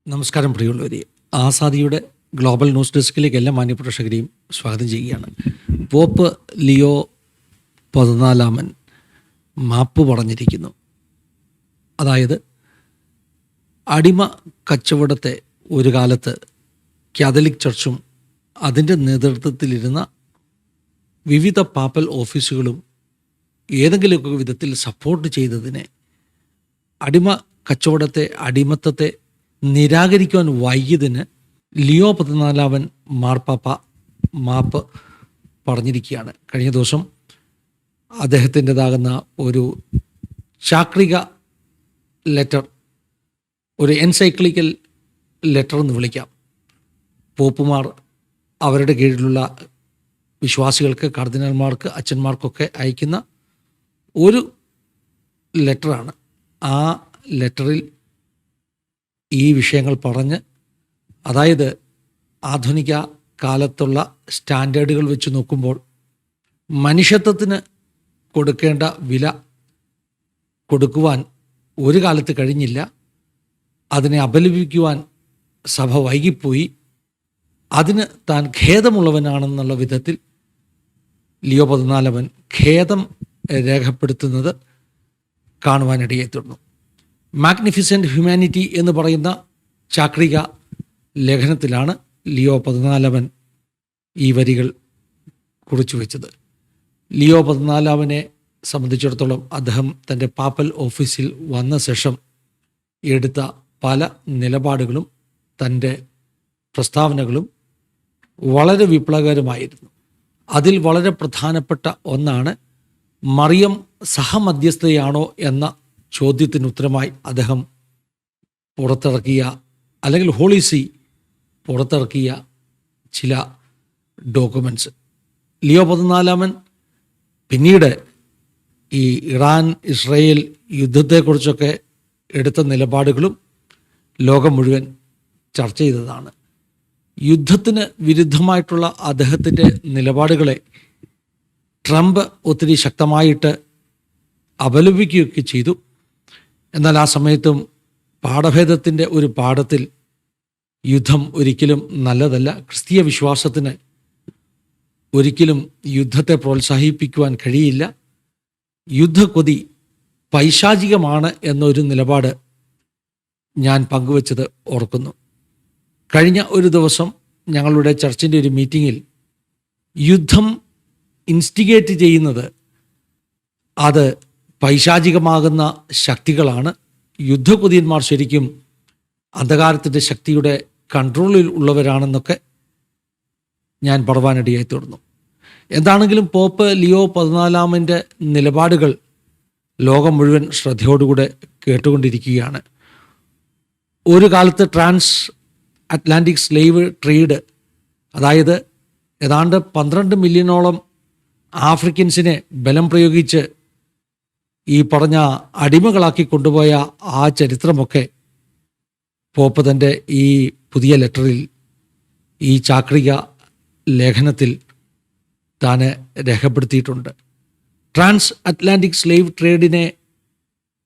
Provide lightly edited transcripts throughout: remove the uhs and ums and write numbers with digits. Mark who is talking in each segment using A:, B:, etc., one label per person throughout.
A: നമസ്കാരം പ്രിയമുള്ളവരെ, ആസാദിയുടെ global news ഡെസ്കിലേക്ക് എല്ലാ മാന്യപ്രേക്ഷകരെയും സ്വാഗതം ചെയ്യുകയാണ്. പോപ്പ് ലിയോ 14 മാപ്പ് പറഞ്ഞിരിക്കുന്നു. അതായത് അടിമ കച്ചവടത്തെ ഒരു കാലത്ത് കാതലിക് ചർച്ചും അതിൻ്റെ നേതൃത്വത്തിലിരുന്ന വിവിധ പാപ്പൽ ഓഫീസുകളും ഏതെങ്കിലുമൊക്കെ വിധത്തിൽ സപ്പോർട്ട് ചെയ്തതിനെ, അടിമ കച്ചവടത്തെ, അടിമത്തത്തെ നിരാകരിക്കുവാൻ വൈകിയതിന് ലിയോ 14 മാർപ്പാപ്പ മാപ്പ് പറഞ്ഞിരിക്കുകയാണ്. കഴിഞ്ഞ ദിവസം അദ്ദേഹത്തിൻ്റെതാകുന്ന ഒരു ചാക്രിക ലെറ്റർ, ഒരു എൻസൈക്ലിക്കൽ ലെറ്റർ എന്ന് വിളിക്കാം, പോപ്പുമാർ അവരുടെ കീഴിലുള്ള വിശ്വാസികൾക്ക്, കർദിനാൾമാർക്ക്, അച്ഛന്മാർക്കൊക്കെ അയക്കുന്ന ഒരു ലെറ്ററാണ്. ആ ലെറ്ററിൽ ഈ വിഷയങ്ങൾ പറഞ്ഞ്, അതായത് ആധുനിക കാലത്തുള്ള സ്റ്റാൻഡേർഡുകൾ വെച്ച് നോക്കുമ്പോൾ മനുഷ്യത്വത്തിന് കൊടുക്കേണ്ട വില കൊടുക്കുവാൻ ഒരു കാലത്ത് കഴിഞ്ഞില്ല. അതിനെ അപലപിക്കുവാൻ സഭ വൈകിപ്പോയി. അതിന് താൻ ഖേദമുള്ളവനാണെന്നുള്ള വിധത്തിൽ ലിയോ 14 ഖേദം രേഖപ്പെടുത്തുന്നത് കാണുവാനിടയായി തീർന്നു. മാഗ്നിഫിസൻറ്റ് ഹ്യൂമാനിറ്റി എന്ന് പറയുന്ന ചാക്രിക ലേഖനത്തിലാണ് ലിയോ 14 ഈ വരികൾ കുറിച്ചു വെച്ചത്. ലിയോ 14 സംബന്ധിച്ചിടത്തോളം അദ്ദേഹം തൻ്റെ പാപ്പൽ ഓഫീസിൽ വന്ന ശേഷം എടുത്ത പല നിലപാടുകളും തൻ്റെ പ്രസ്താവനകളും വളരെ വിപ്ലവകരമായിരുന്നു. അതിൽ വളരെ പ്രധാനപ്പെട്ട ഒന്നാണ്, മറിയം സഹമധ്യസ്ഥയാണോ എന്ന ചോദ്യത്തിന് ഉത്തരമായി അദ്ദേഹം പുറത്തിറക്കിയ, അല്ലെങ്കിൽ ഹോളി സീ പുറത്തിറക്കിയ ചില ഡോക്യുമെൻറ്റ്സ്. ലിയോ 14 പിന്നീട് ഈ ഇറാൻ ഇസ്രയേൽ യുദ്ധത്തെക്കുറിച്ചൊക്കെ എടുത്ത നിലപാടുകളും ലോകം മുഴുവൻ ചർച്ച ചെയ്തതാണ്. യുദ്ധത്തിന് വിരുദ്ധമായിട്ടുള്ള അദ്ദേഹത്തിൻ്റെ നിലപാടുകളെ ട്രംപ് ഒത്തിരി ശക്തമായിട്ട് അപലപിക്കുകയൊക്കെ ചെയ്തു. എന്നാൽ ആ സമയത്തും പാഠഭേദത്തിൻ്റെ ഒരു പാഠത്തിൽ യുദ്ധം ഒരിക്കലും നല്ലതല്ല, ക്രിസ്തീയ വിശ്വാസത്തിന് ഒരിക്കലും യുദ്ധത്തെ പ്രോത്സാഹിപ്പിക്കുവാൻ കഴിയില്ല, യുദ്ധക്കൊതി പൈശാചികമാണ് എന്നൊരു നിലപാട് ഞാൻ പങ്കുവച്ചത് ഓർക്കുന്നു. കഴിഞ്ഞ ഒരു ദിവസം ഞങ്ങളുടെ ചർച്ചിൻ്റെ ഒരു മീറ്റിങ്ങിൽ യുദ്ധം ഇൻസ്റ്റിഗേറ്റ് ചെയ്യുന്നത് അത് പൈശാചികമാകുന്ന ശക്തികളാണ്, യുദ്ധകൊതിയന്മാർ ശരിക്കും അന്ധകാരത്തിൻ്റെ ശക്തിയുടെ കൺട്രോളിൽ ഉള്ളവരാണെന്നൊക്കെ ഞാൻ പറയുവാനിടയായി തീർന്നു. എന്താണെങ്കിലും പോപ്പ് ലിയോ 14 നിലപാടുകൾ ലോകം മുഴുവൻ ശ്രദ്ധയോടുകൂടെ കേട്ടുകൊണ്ടിരിക്കുകയാണ്. ഒരു കാലത്ത് ട്രാൻസ് അറ്റ്ലാന്റിക് സ്ലേവ് ട്രേഡ്, അതായത് ഏതാണ്ട് 12 മില്യണോളം ആഫ്രിക്കൻസിനെ ബലം പ്രയോഗിച്ച് ഈ പറഞ്ഞ അടിമകളാക്കി കൊണ്ടുപോയ ആ ചരിത്രമൊക്കെ പോപ്പ് തൻ്റെ ഈ പുതിയ ലെറ്ററിൽ, ഈ ചാക്രിക ലേഖനത്തിൽ താൻ രേഖപ്പെടുത്തിയിട്ടുണ്ട്. ട്രാൻസ് അറ്റ്ലാന്റിക് സ്ലേവ് ട്രേഡിനെ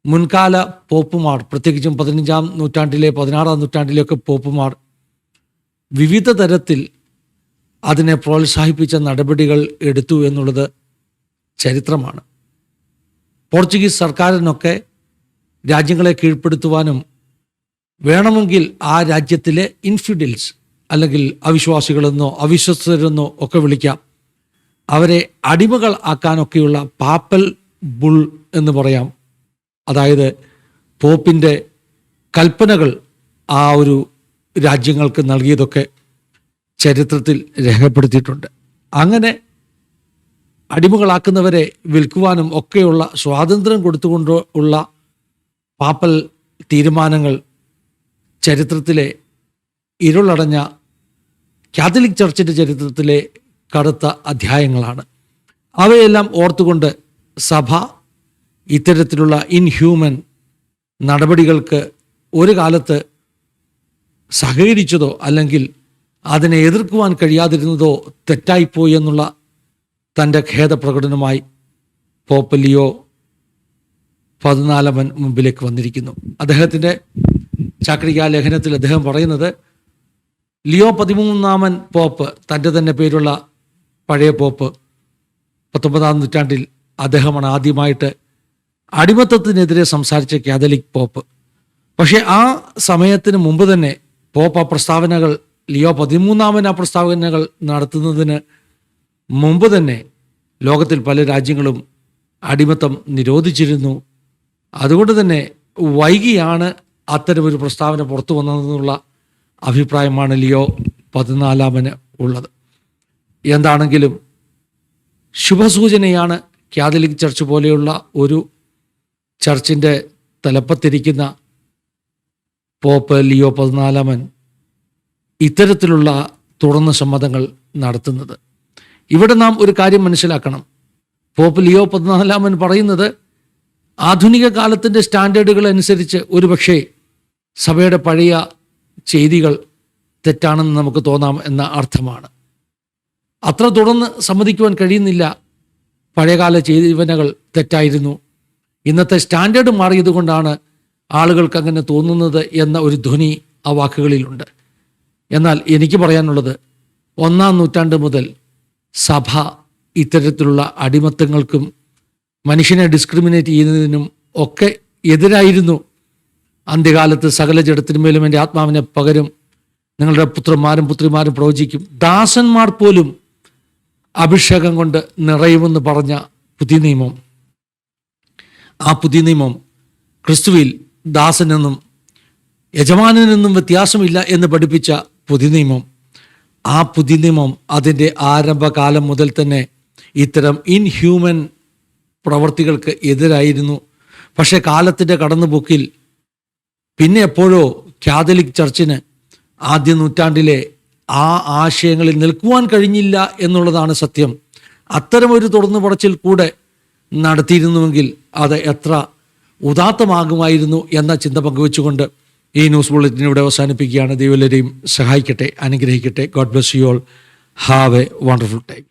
A: മുൻകാല പോപ്പുമാർ, പ്രത്യേകിച്ചും 15-ാം നൂറ്റാണ്ടിലെ 16-ാം നൂറ്റാണ്ടിലെയൊക്കെ പോപ്പുമാർ വിവിധ തരത്തിൽ അതിനെ പ്രോത്സാഹിപ്പിച്ച നടപടികൾ എടുത്തു എന്നുള്ളത് ചരിത്രമാണ്. പോർച്ചുഗീസ് സർക്കാരിനൊക്കെ രാജ്യങ്ങളെ കീഴ്പ്പെടുത്തുവാനും വേണമെങ്കിൽ ആ രാജ്യത്തിലെ ഇൻഫിഡിൽസ്, അല്ലെങ്കിൽ അവിശ്വാസികളെന്നോ അവിശ്വസ്തരെന്നോ ഒക്കെ വിളിക്കാം, അവരെ അടിമകൾ ആക്കാനൊക്കെയുള്ള പാപ്പൽ ബുൾ എന്ന് പറയാം, അതായത് പോപ്പിൻ്റെ കൽപ്പനകൾ ആ ഒരു രാജ്യങ്ങൾക്ക് നൽകിയതൊക്കെ ചരിത്രത്തിൽ രേഖപ്പെടുത്തിയിട്ടുണ്ട്. അങ്ങനെ അടിമകളാക്കുന്നവരെ വിൽക്കുവാനും ഒക്കെയുള്ള സ്വാതന്ത്ര്യം കൊടുത്തുകൊണ്ട് ഉള്ള പാപ്പൽ തീരുമാനങ്ങൾ ചരിത്രത്തിലെ ഇരുളടഞ്ഞ കാത്തലിക് ചർച്ചിൻ്റെ ചരിത്രത്തിലെ കറുത്ത അധ്യായങ്ങളാണ്. അവയെല്ലാം ഓർത്തുകൊണ്ട് സഭ ഇത്തരത്തിലുള്ള ഇൻഹ്യൂമൻ നടപടികൾക്ക് ഒരു കാലത്ത് സഹകരിച്ചതോ അല്ലെങ്കിൽ അതിനെ എതിർക്കുവാൻ കഴിയാതിരുന്നതോ തെറ്റായിപ്പോയി എന്നുള്ള തൻ്റെ ഖേദപ്രകടനമായി പോപ്പ് ലിയോ 14 മുമ്പിലേക്ക് വന്നിരിക്കുന്നു. അദ്ദേഹത്തിൻ്റെ ചാക്രിക ലേഖനത്തിൽ അദ്ദേഹം പറയുന്നത്, ലിയോ 13 പോപ്പ്, തൻ്റെ തന്നെ പേരുള്ള പഴയ പോപ്പ്, 19-ാം നൂറ്റാണ്ടിൽ അദ്ദേഹമാണ് ആദ്യമായിട്ട് അടിമത്തത്തിനെതിരെ സംസാരിച്ച കാതലിക് പോപ്പ്. പക്ഷേ ആ സമയത്തിന് മുമ്പ് തന്നെ പോപ്പ് ആ പ്രസ്താവനകൾ, ലിയോ 13 ആ പ്രസ്താവനകൾ നടത്തുന്നതിന് മുമ്പ് തന്നെ ലോകത്തിൽ പല രാജ്യങ്ങളും അടിമത്തം നിരോധിച്ചിരുന്നു. അതുകൊണ്ട് തന്നെ വൈകിയാണ് അത്തരമൊരു പ്രസ്താവന പുറത്തു വന്നതെന്നുള്ള അഭിപ്രായമാണ് ലിയോ 14 ഉള്ളത്. എന്താണെങ്കിലും ശുഭസൂചനയാണ് കാതലിക് ചർച്ച് പോലെയുള്ള ഒരു ചർച്ചിൻ്റെ തലപ്പത്തിരിക്കുന്ന പോപ്പ് ലിയോ 14 ഇത്തരത്തിലുള്ള തുറന്ന സമ്മതങ്ങൾ നടത്തുന്നത്. ഇവിടെ നാം ഒരു കാര്യം മനസ്സിലാക്കണം. പോപ്പ് ലിയോ 14 പറയുന്നത് ആധുനിക കാലത്തിൻ്റെ സ്റ്റാൻഡേർഡുകൾ അനുസരിച്ച് ഒരുപക്ഷെ സഭയുടെ പഴയ ചെയ്തികൾ തെറ്റാണെന്ന് നമുക്ക് തോന്നാം എന്ന അർത്ഥമാണ്. അത്ര തുടർന്ന് സമ്മതിക്കുവാൻ കഴിയുന്നില്ല. പഴയകാല ചെയ്തിവനകൾ തെറ്റായിരുന്നു, ഇന്നത്തെ സ്റ്റാൻഡേർഡ് മാറിയതുകൊണ്ടാണ് ആളുകൾക്ക് അങ്ങനെ തോന്നുന്നത് എന്ന ഒരു ധ്വനി ആ വാക്കുകളിലുണ്ട്. എന്നാൽ എനിക്ക് പറയാനുള്ളത്, 1-ാം നൂറ്റാണ്ട് മുതൽ സഭ ഇത്തരത്തിലുള്ള അടിമത്തങ്ങൾക്കും മനുഷ്യനെ ഡിസ്ക്രിമിനേറ്റ് ചെയ്യുന്നതിനും ഒക്കെ എതിരായിരുന്നു. അന്ത്യകാലത്ത് സകല ജഡത്തിന്മേലും എൻ്റെ ആത്മാവിനെ പകരും, നിങ്ങളുടെ പുത്രന്മാരും പുത്രിമാരും പ്രവചിക്കും, ദാസന്മാർ പോലും അഭിഷേകം കൊണ്ട് നിറയുമെന്ന് പറഞ്ഞ പുതിയ നിയമം, ആ പുതിയ നിയമം ക്രിസ്തുവിൽ ദാസനെന്നും യജമാനെന്നും വ്യത്യാസമില്ല എന്ന് പഠിപ്പിച്ച പുതിയ നിയമം, ആ പുതിയ നിയമം അതിൻ്റെ ആരംഭകാലം മുതൽ തന്നെ ഇത്തരം ഇൻഹ്യൂമൻ പ്രവർത്തികൾക്ക് എതിരായിരുന്നു. പക്ഷേ കാലത്തിൻ്റെ കടന്നുപോക്കിൽ പിന്നെ എപ്പോഴോ കാതലിക് ചർച്ചിന് ആദ്യ നൂറ്റാണ്ടിലെ ആ ആശയങ്ങളിൽ നിൽക്കുവാൻ കഴിഞ്ഞില്ല എന്നുള്ളതാണ് സത്യം. അത്തരമൊരു തുറന്നു പറച്ചിൽ കൂടെ നടത്തിയിരുന്നുവെങ്കിൽ അത് എത്ര ഉദാത്തമാകുമായിരുന്നു എന്ന ചിന്ത പങ്കുവെച്ചുകൊണ്ട് ഈ ന്യൂസ് ബുള്ളറ്റിൻ ഇവിടെ അവസാനിപ്പിക്കുകയാണ്. ദൈവം എല്ലാവരെയും സഹായിക്കട്ടെ, അനുഗ്രഹിക്കട്ടെ. God bless you all. Have A wonderful time.